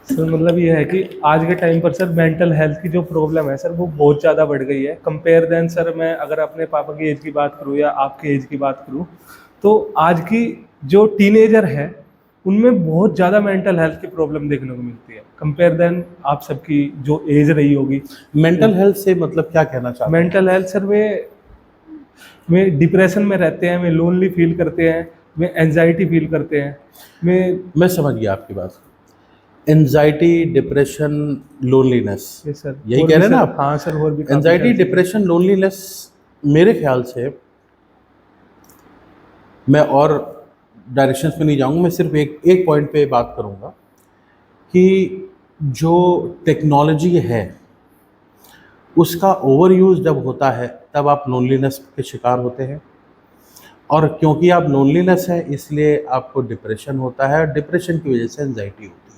Sir मतलब ये है कि आज के टाइम पर सर मेंटल हेल्थ की जो प्रॉब्लम है सर वो बहुत ज़्यादा बढ़ गई है कंपेयर देन सर। मैं अगर अपने पापा की एज की बात करूँ या आपके एज की बात करूँ तो आज की जो टीनेजर है उनमें बहुत ज़्यादा मेंटल हेल्थ की प्रॉब्लम देखने को मिलती है कंपेयर देन आप सबकी जो एज रही होगी। मेंटल हेल्थ से मतलब क्या कहना चाहते हैं? मेंटल हेल्थ सर में डिप्रेशन में रहते हैं, में लोनली फील करते हैं, में एंजाइटी फील करते हैं, में मैं समझ गया आपकी बात। एंजाइटी, डिप्रेशन, लोनलीनेस, ये सर यही और कह भी रहे हैं ना सर। आप? हाँ सर और भी काफ़ी एंजाइटी, सारी चीज़ें। डिप्रेशन, लोनलीनेस, मेरे ख्याल से मैं और डायरेक्शंस में नहीं जाऊंगा, मैं सिर्फ एक एक पॉइंट पे बात करूंगा कि जो टेक्नोलॉजी है उसका ओवर यूज जब होता है तब आप लोनलीनेस के शिकार होते हैं, और क्योंकि आप लोनलीनेस है इसलिए आपको डिप्रेशन होता है, और डिप्रेशन की वजह से एंजाइटी होती है।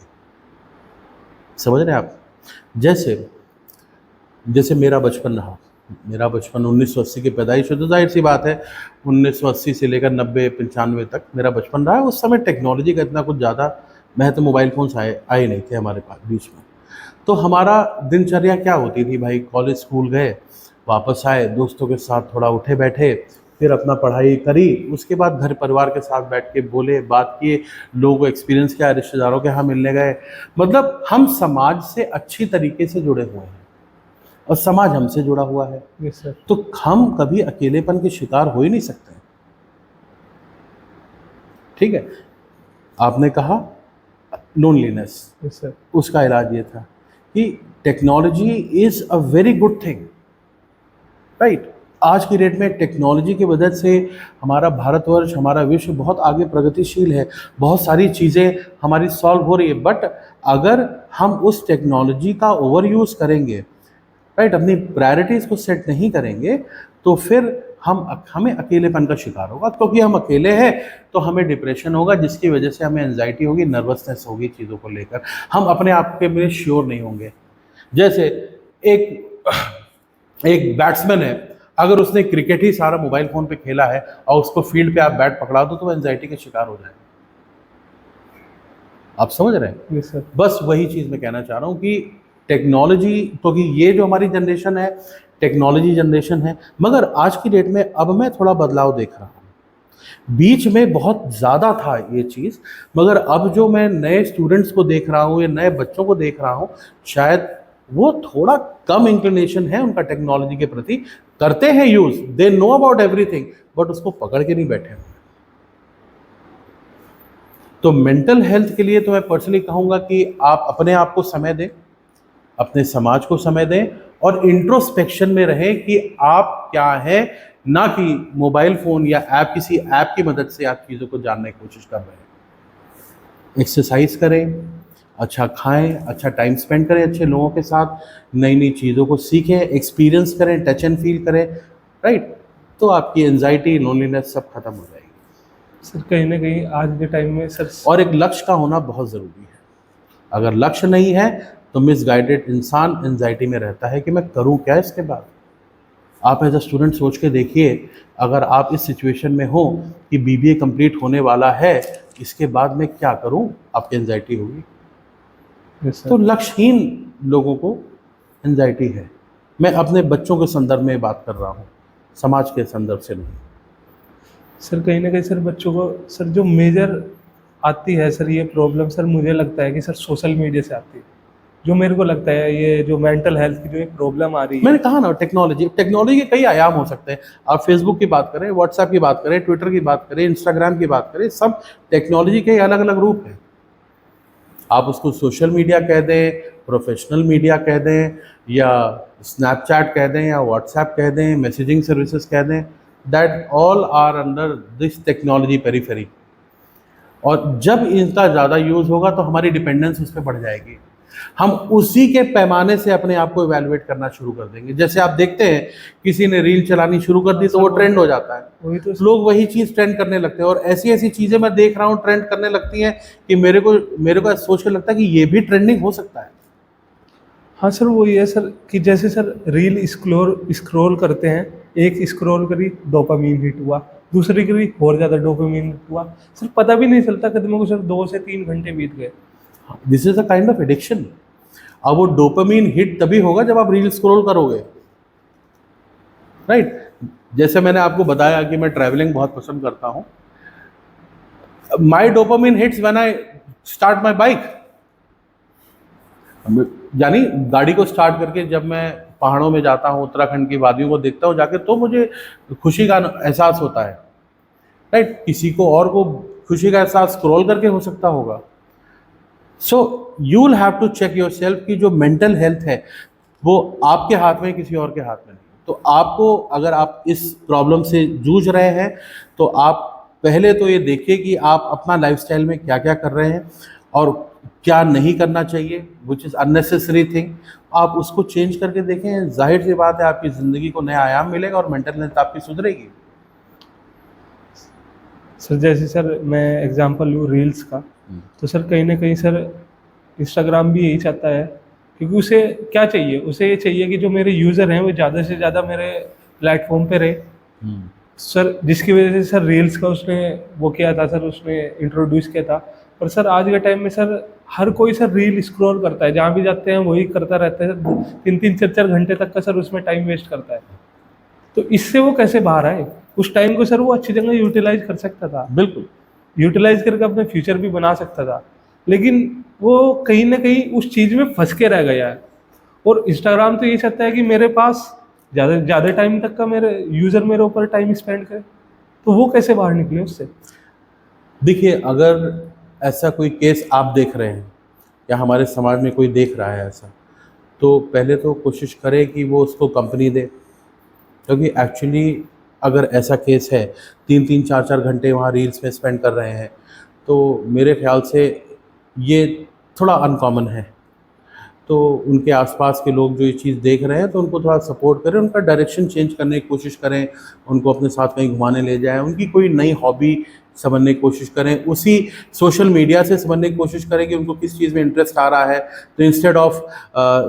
समझ रहे हैं आप? जैसे जैसे मेरा बचपन रहा। मेरा बचपन 1980 की पैदाइश है, तो जाहिर सी बात है 1980 से लेकर 90 95 तक मेरा बचपन रहा है। उस समय टेक्नोलॉजी का इतना कुछ ज़्यादा महत्व, मोबाइल फ़ोन्स आए नहीं थे हमारे पास बीच में। तो हमारा दिनचर्या क्या होती थी भाई? कॉलेज स्कूल गए, वापस आए, दोस्तों के साथ थोड़ा उठे बैठे, फिर अपना पढ़ाई करी, उसके बाद घर परिवार के साथ बैठ के बोले, बात किए, लोगों को एक्सपीरियंस किया, रिश्तेदारों के यहाँ मिलने गए। मतलब हम समाज से अच्छी तरीके से जुड़े हुए हैं और समाज हमसे जुड़ा हुआ है, यस सर। तो हम कभी अकेलेपन के शिकार हो ही नहीं सकते। ठीक है? आपने कहा लोनलीनेस, यस सर। उसका इलाज ये था कि technology is a very good thing, right? आज की डेट में टेक्नोलॉजी की वजह से हमारा भारतवर्ष, हमारा विश्व बहुत आगे प्रगतिशील है, बहुत सारी चीज़ें हमारी सॉल्व हो रही है। बट अगर हम उस टेक्नोलॉजी का ओवर यूज़ करेंगे, राइट, अपनी प्रायोरिटीज़ को सेट नहीं करेंगे, तो फिर हमें अकेलेपन का शिकार होगा, क्योंकि हम अकेले हैं तो हमें डिप्रेशन होगा, जिसकी वजह से हमें एंजाइटी होगी, नर्वसनेस होगी चीज़ों को लेकर, हम अपने आप के लिए श्योर नहीं होंगे। जैसे एक एक बैट्समैन है, अगर उसने क्रिकेट ही सारा मोबाइल फ़ोन पे खेला है और उसको फील्ड पे आप बैट पकड़ा दो तो वो एंजाइटी के शिकार हो जाएगा। आप समझ रहे हैं? Yes sir. बस वही चीज़ मैं कहना चाह रहा हूँ कि टेक्नोलॉजी, क्योंकि ये जो हमारी जनरेशन है टेक्नोलॉजी जनरेशन है, मगर आज की डेट में अब मैं थोड़ा बदलाव देख रहा हूँ। बीच में बहुत ज़्यादा था ये चीज़, मगर अब जो मैं नए स्टूडेंट्स को देख रहा हूँ या नए बच्चों को देख रहा हूँ, शायद वो थोड़ा कम इंक्लिनेशन है उनका टेक्नोलॉजी के प्रति, करते हैं use, they know about everything, but उसको पकड़ के नहीं बैठे हुए। तो मेंटल हेल्थ के लिए तो मैं पर्सनली कहूँगा कि आप अपने आप को समय दें, अपने समाज को समय दें, और इंट्रोस्पेक्शन में रहें कि आप क्या है, ना कि मोबाइल फ़ोन या ऐप, किसी ऐप की मदद से आप चीज़ों को जानने की कोशिश कर रहे हैं। एक्सरसाइज करें, अच्छा खाएं, अच्छा टाइम स्पेंड करें अच्छे लोगों के साथ, नई नई चीज़ों को सीखें, एक्सपीरियंस करें, टच एंड फील करें, राइट? तो आपकी एंजाइटी, लोनलीनेस सब खत्म हो जाएगी। सर कहीं ना कहीं आज के टाइम में सर। और एक लक्ष्य का होना बहुत ज़रूरी है। अगर लक्ष्य नहीं है तो मिसगाइडेड इंसान एंजाइटी में रहता है कि मैं करूं क्या इसके बाद। आप एज अ स्टूडेंट सोच के देखिए, अगर आप इस सिचुएशन में हो कि बीबीए कंप्लीट होने वाला है, इसके बाद मैं क्या करूं, आपकी एंजाइटी होगी। यस तो सर। लक्ष्यहीन लोगों को एंजाइटी है। मैं अपने बच्चों के संदर्भ में बात कर रहा हूँ, समाज के संदर्भ से नहीं। सर कहीं ना कहीं सर बच्चों को सर जो मेजर आती है सर ये प्रॉब्लम सर मुझे लगता है कि सर सोशल मीडिया से आती है। जो मेरे को लगता है ये जो मेंटल हेल्थ की जो एक प्रॉब्लम आ रही है। मैंने कहा ना, टेक्नोलॉजी टेक्नोलॉजी के कई आयाम हो सकते हैं। आप फेसबुक की बात करें, व्हाट्सएप की बात करें, ट्विटर की बात करें, इंस्टाग्राम की बात करें, सब टेक्नोलॉजी के अलग अलग रूप हैं। आप उसको सोशल मीडिया कह दें, प्रोफेशनल मीडिया कह दें, या स्नैपचैट कह दें, या व्हाट्सएप कह दें, मैसेजिंग सर्विसेज कह दें, that all are under this technology periphery. और जब इनका ज़्यादा यूज़ होगा तो हमारी डिपेंडेंस उस पर बढ़ जाएगी। हम उसी के पैमाने से अपने आप को इवैल्यूएट करना शुरू कर देंगे। जैसे आप देखते हैं, किसी ने रील चलानी शुरू कर दी तो वो ट्रेंड हो जाता है, वही तो लोग वही चीज़ ट्रेंड करने लगते हैं, और ऐसी ऐसी चीज़ें मैं देख रहा हूँ ट्रेंड करने लगती हैं कि मेरे को सोच कर लगता है कि ये भी ट्रेंडिंग हो सकता है। हाँ सर वही है सर कि जैसे सर रील स्क्रॉल स्क्रॉल करते हैं, एक स्क्रॉल करी डोपामीन हिट हुआ, दूसरी करी और ज़्यादा डोपामीन हिट हुआ, सर पता भी नहीं चलता कदमों को सर 2 से 3 घंटे बीत गए। This is a kind of addiction. अब वो डोपामीन हिट तभी होगा जब आप रील स्क्रॉल करोगे, राइट? जैसे मैंने आपको बताया कि मैं ट्रैवलिंग बहुत पसंद करता हूँ। My dopamine hits when I start my bike, यानी गाड़ी को स्टार्ट करके जब मैं पहाड़ों में जाता हूँ, उत्तराखंड की वादियों को देखता हूँ जाके, तो मुझे खुशी का एहसास होता है, राइट? किसी को और को खुशी का एहसास स्क्रॉल करके हो सकता होगा। So you will have to check yourself कि जो मेंटल हेल्थ है वो आपके हाथ में, किसी और के हाथ में नहीं। तो आपको, अगर आप इस प्रॉब्लम से जूझ रहे हैं, तो आप पहले तो ये देखिए कि आप अपना लाइफस्टाइल में क्या क्या कर रहे हैं और क्या नहीं करना चाहिए, विच इज़ अननेसेसरी थिंग। आप उसको चेंज करके देखें, जाहिर सी बात है आपकी ज़िंदगी को नया आयाम मिलेगा और मेंटल हेल्थ आपकी सुधरेगी। सर जैसे सर मैं एग्जांपल लूँ रील्स का, तो सर कहीं ना कहीं सर इंस्टाग्राम भी यही चाहता है, क्योंकि उसे क्या चाहिए, उसे ये चाहिए कि जो मेरे यूज़र हैं वो ज़्यादा से ज़्यादा मेरे प्लेटफॉर्म पे रहे सर, जिसकी वजह से सर रील्स का उसने वो किया था सर, उसने इंट्रोड्यूस किया था। पर सर आज के टाइम में सर हर कोई सर रील स्क्रॉल करता है, जहाँ भी जाते हैं वही करता रहता है सर, 3-3 4-4 घंटे तक का सर उसमें टाइम वेस्ट करता है। तो इससे वो कैसे बाहर आए? उस टाइम को सर वो अच्छी जगह यूटिलाइज कर सकता था, बिल्कुल यूटिलाइज करके अपने फ्यूचर भी बना सकता था, लेकिन वो कहीं ना कहीं उस चीज़ में फंस के रह गया है। और इंस्टाग्राम तो ये चाहता है कि मेरे पास ज़्यादा ज़्यादा टाइम तक का मेरे यूज़र मेरे ऊपर टाइम स्पेंड करे, तो वो कैसे बाहर निकले उससे? देखिए, अगर ऐसा कोई केस आप देख रहे हैं या हमारे समाज में कोई देख रहा है ऐसा, तो पहले तो कोशिश करें कि वो उसको कंपनी दे, क्योंकि एक्चुअली अगर ऐसा केस है 3-3 4-4 घंटे वहाँ रील्स में स्पेंड कर रहे हैं, तो मेरे ख्याल से ये थोड़ा अनकॉमन है। तो उनके आसपास के लोग जो ये चीज़ देख रहे हैं, तो उनको थोड़ा सपोर्ट करें, उनका डायरेक्शन चेंज करने की कोशिश करें, उनको अपने साथ कहीं घुमाने ले जाएं, उनकी कोई नई हॉबी समझने की कोशिश करें, उसी सोशल मीडिया से समझने की कोशिश करें कि उनको किस चीज़ में इंटरेस्ट आ रहा है। तो instead of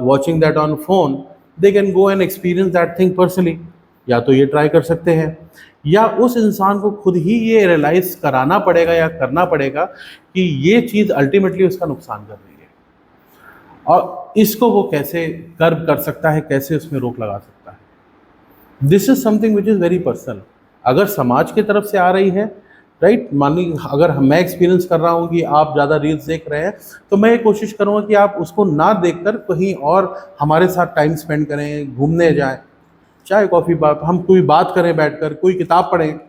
watching that on phone, they can go and experience that thing personally. या तो ये ट्राई कर सकते हैं, या उस इंसान को खुद ही ये रियलाइज़ कराना पड़ेगा या करना पड़ेगा कि ये चीज़ अल्टीमेटली उसका नुकसान कर रही है, और इसको वो कैसे कर्ब कर सकता है, कैसे उसमें रोक लगा सकता है। This is something which is very personal. अगर समाज की तरफ से आ रही है, राइट, मान ली अगर मैं एक्सपीरियंस कर रहा हूँ कि आप ज़्यादा रील्स देख रहे हैं, तो मैं ये कोशिश करूँगा कि आप उसको ना देखकर कहीं और हमारे साथ टाइम स्पेंड करें, घूमने जाएं, चाय कॉफ़ी हम कोई बात करें बैठकर, कोई किताब पढ़ें।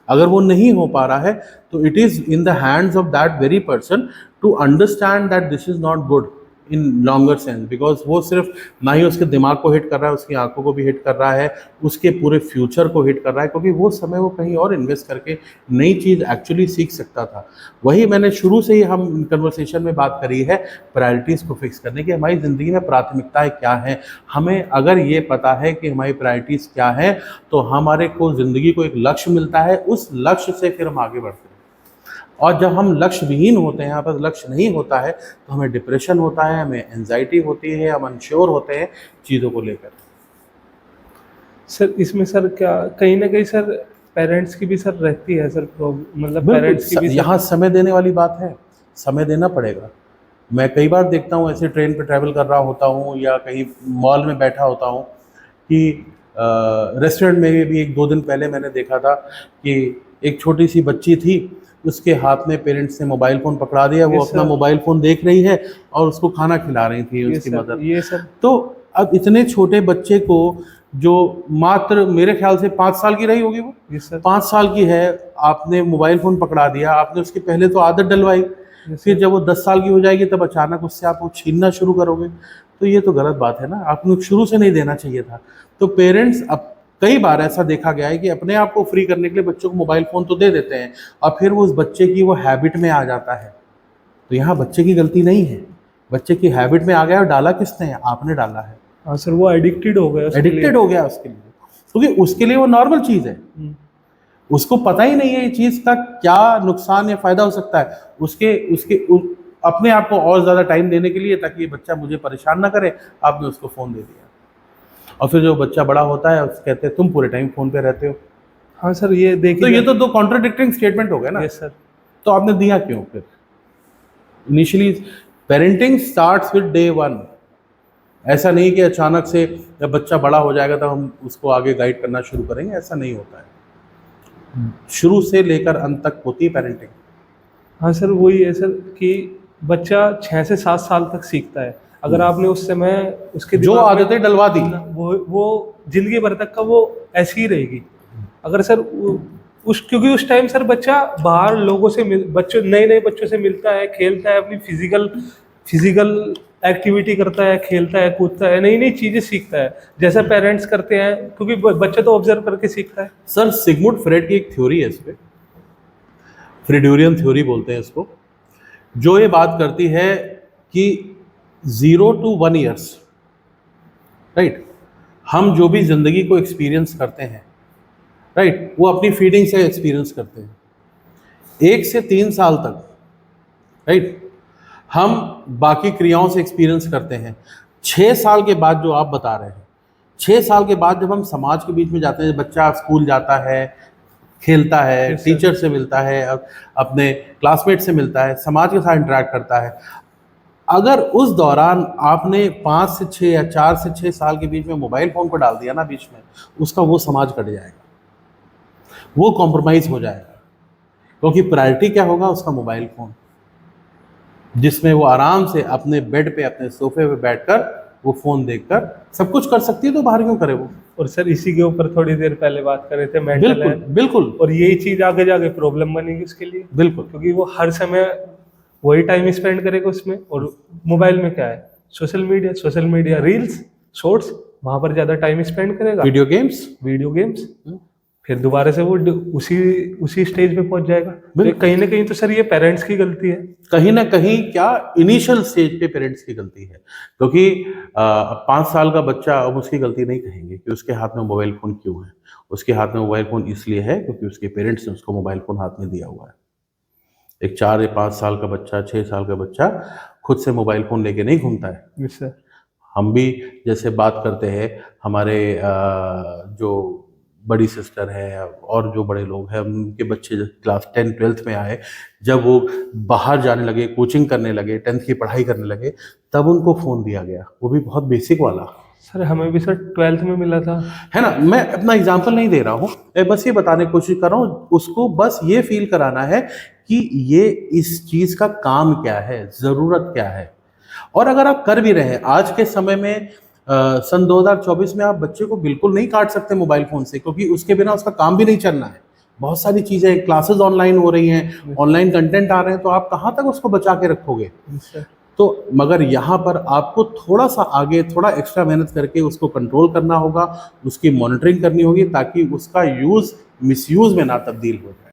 अगर वो नहीं हो पा रहा है, तो it is in the hands of that very person to understand that this is not good in longer sense, because वो सिर्फ ना ही उसके दिमाग को हिट कर रहा है, उसकी आंखों को भी हिट कर रहा है, उसके पूरे फ्यूचर को हिट कर रहा है, क्योंकि वो समय वो कहीं और इन्वेस्ट करके नई चीज़ एक्चुअली सीख सकता था। वही मैंने शुरू से ही हम कन्वर्सेशन में बात करी है, प्रायोरिटीज़ को फिक्स करने की। हमारी ज़िंदगी में प्राथमिकताएं क्या हैं, हमें अगर ये पता है कि हमारी प्रायोरिटीज़ क्या हैं, तो हमारे को ज़िंदगी को एक लक्ष्य मिलता है, उस लक्ष्य से फिर हम आगे बढ़ते हैं। और जब हम लक्ष्य विहीन होते हैं, हमारे पास लक्ष्य नहीं होता है, तो हमें डिप्रेशन होता है, हमें एंजाइटी होती है, हम अनश्योर होते हैं चीज़ों को लेकर। सर इसमें सर क्या कहीं ना कहीं सर पेरेंट्स की भी सर रहती है सर मतलब पेरेंट्स की भी यहाँ समय देने वाली बात है, समय देना पड़ेगा। मैं कई बार देखता हूँ, ऐसे ट्रेन पे ट्रैवल कर रहा होता हूँ या कहीं मॉल में बैठा होता हूँ कि रेस्टोरेंट में भी 1-2 दिन पहले मैंने देखा था कि एक छोटी सी बच्ची थी, उसके हाथ में पेरेंट्स ने मोबाइल फ़ोन पकड़ा दिया, वो अपना मोबाइल फ़ोन देख रही है और उसको खाना खिला रही थी उसकी मदर। ये सर तो अब इतने छोटे बच्चे को, जो मात्र मेरे ख्याल से 5 साल की रही होगी, वो 5 साल की है, आपने मोबाइल फ़ोन पकड़ा दिया, आपने उसकी पहले तो आदत डलवाई, फिर जब वो 10 साल की हो जाएगी तब अचानक उससे आप वो छीनना शुरू करोगे, तो ये तो गलत बात है ना, आपने शुरू से नहीं देना चाहिए था। तो पेरेंट्स, अब कई बार ऐसा देखा गया है कि अपने आप को फ्री करने के लिए बच्चों को मोबाइल फ़ोन तो दे देते हैं, और फिर वो उस बच्चे की वो हैबिट में आ जाता है। तो यहाँ बच्चे की गलती नहीं है, बच्चे की हैबिट में आ गया, और डाला किसने है? आपने डाला है। हाँ सर, वो एडिक्टेड हो गया, एडिक्टेड हो गया उसके लिए, क्योंकि उसके लिए वो नॉर्मल चीज़ है, उसको पता ही नहीं है ये चीज़ का क्या नुकसान या फ़ायदा हो सकता है। अपने आप को और ज़्यादा टाइम देने के लिए, ताकि ये बच्चा मुझे परेशान ना करे, आपने उसको फ़ोन दे दिया, और फिर जो बच्चा बड़ा होता है उससे कहते हैं तुम पूरे टाइम फ़ोन पे रहते हो। हाँ सर, ये देखिए, तो ये तो 2 कॉन्ट्राडिक्टिंग स्टेटमेंट हो गए ना। Yes sir. तो आपने दिया क्यों फिर? Initially parenting starts with day one. ऐसा नहीं कि अचानक से जब बच्चा बड़ा हो जाएगा तो हम उसको आगे गाइड करना शुरू करेंगे, ऐसा नहीं होता है। शुरू से लेकर अंत तक होती है पेरेंटिंग। हाँ सर, वही है सर कि बच्चा 6 से 7 साल तक सीखता है। अगर आपने उस समय उसके जो दिमाग में आदतें डलवा दी वो जिंदगी भर तक का वो ऐसी ही रहेगी। अगर सर क्योंकि उस टाइम सर बच्चा बाहर लोगों से बच्चों नए नए बच्चों से मिलता है, खेलता है, अपनी फिजिकल एक्टिविटी करता है, खेलता है, कूदता है, नई नई चीजें सीखता है जैसा पेरेंट्स करते हैं, क्योंकि बच्चा तो ऑब्जर्व करके सीखता है। सर सिगमुंड फ्रेड की एक थ्योरी है इस पे, फ्रीड्यूरियन थ्योरी बोलते हैं इसको, जो ये बात करती है कि 0 to 1 ईयर्स, राइट, हम जो भी जिंदगी को एक्सपीरियंस करते हैं, राइट, वो अपनी फीडिंग से एक्सपीरियंस करते हैं। 1 से 3 साल तक, राइट, हम बाकी क्रियाओं से एक्सपीरियंस करते हैं। 6 साल के बाद जो आप बता रहे हैं, 6 साल के बाद जब हम समाज के बीच में जाते हैं, बच्चा स्कूल जाता है, खेलता है, टीचर से मिलता है, अपने क्लासमेट से मिलता है, समाज के साथ इंटरेक्ट करता है। अगर उस दौरान आपने 5 से 6 या 4 से 6 साल के बीच में मोबाइल फ़ोन को डाल दिया ना बीच में, उसका वो समाज कट जाएगा, वो कॉम्प्रोमाइज़ हो जाएगा, क्योंकि प्रायोरिटी क्या होगा उसका मोबाइल फ़ोन, जिसमें वो आराम से अपने बेड पे, अपने सोफे पे बैठकर वो फ़ोन देखकर सब कुछ कर सकती है, तो बाहर क्यों करे वो। और सर इसी के ऊपर थोड़ी देर पहले बात कर रहे थे, मेंटल बिल्कुल हेल्थ, बिल्कुल और यही चीज आगे जाके प्रॉब्लम बनेगी उसके लिए, बिल्कुल। क्योंकि वो हर समय वही टाइम स्पेंड करेगा उसमें। और मोबाइल में क्या है, सोशल मीडिया रील्स, शॉर्ट्स, वहां पर ज्यादा टाइम स्पेंड करेगा, वीडियो गेम्स, फिर दोबारा से वो उसी स्टेज पे पहुंच जाएगा। तो कहीं ना कहीं तो सर ये पेरेंट्स की गलती है, कहीं ना कहीं क्या इनिशियल स्टेज पे पेरेंट्स की गलती है, क्योंकि 5 साल का बच्चा, अब उसकी गलती नहीं कहेंगे कि उसके हाथ में मोबाइल फ़ोन क्यों है। उसके हाथ में मोबाइल फ़ोन इसलिए है क्योंकि उसके पेरेंट्स ने उसको मोबाइल फ़ोन हाथ में दिया हुआ है। एक 4 या 5 साल का बच्चा, 6 साल का बच्चा खुद से मोबाइल फ़ोन लेके नहीं घूमता है। सर हम भी जैसे बात करते हैं, हमारे जो बड़ी सिस्टर है और जो बड़े लोग हैं, उनके बच्चे जब क्लास 10 12th में आए, जब वो बाहर जाने लगे, कोचिंग करने लगे, 10th की पढ़ाई करने लगे, तब उनको फ़ोन दिया गया, वो भी बहुत बेसिक वाला। सर हमें भी सर 12th में मिला था, है ना। मैं अपना एग्जाम्पल नहीं दे रहा हूँ, मैं बस ये बताने की कोशिश कर रहा हूँ, उसको बस ये फील कराना है कि ये इस चीज़ का काम क्या है, ज़रूरत क्या है। और अगर आप कर भी रहे हैं आज के समय में, सन 2024 में, आप बच्चे को बिल्कुल नहीं काट सकते मोबाइल फ़ोन से, क्योंकि उसके बिना उसका काम भी नहीं चलना है। बहुत सारी चीज़ें, क्लासेस ऑनलाइन हो रही हैं, ऑनलाइन कंटेंट आ रहे हैं, तो आप कहाँ तक उसको बचा के रखोगे। तो मगर यहाँ पर आपको थोड़ा सा आगे, थोड़ा एक्स्ट्रा मेहनत करके उसको कंट्रोल करना होगा, उसकी मॉनिटरिंग करनी होगी, ताकि उसका यूज़ मिसयूज़ में ना तब्दील हो जाए।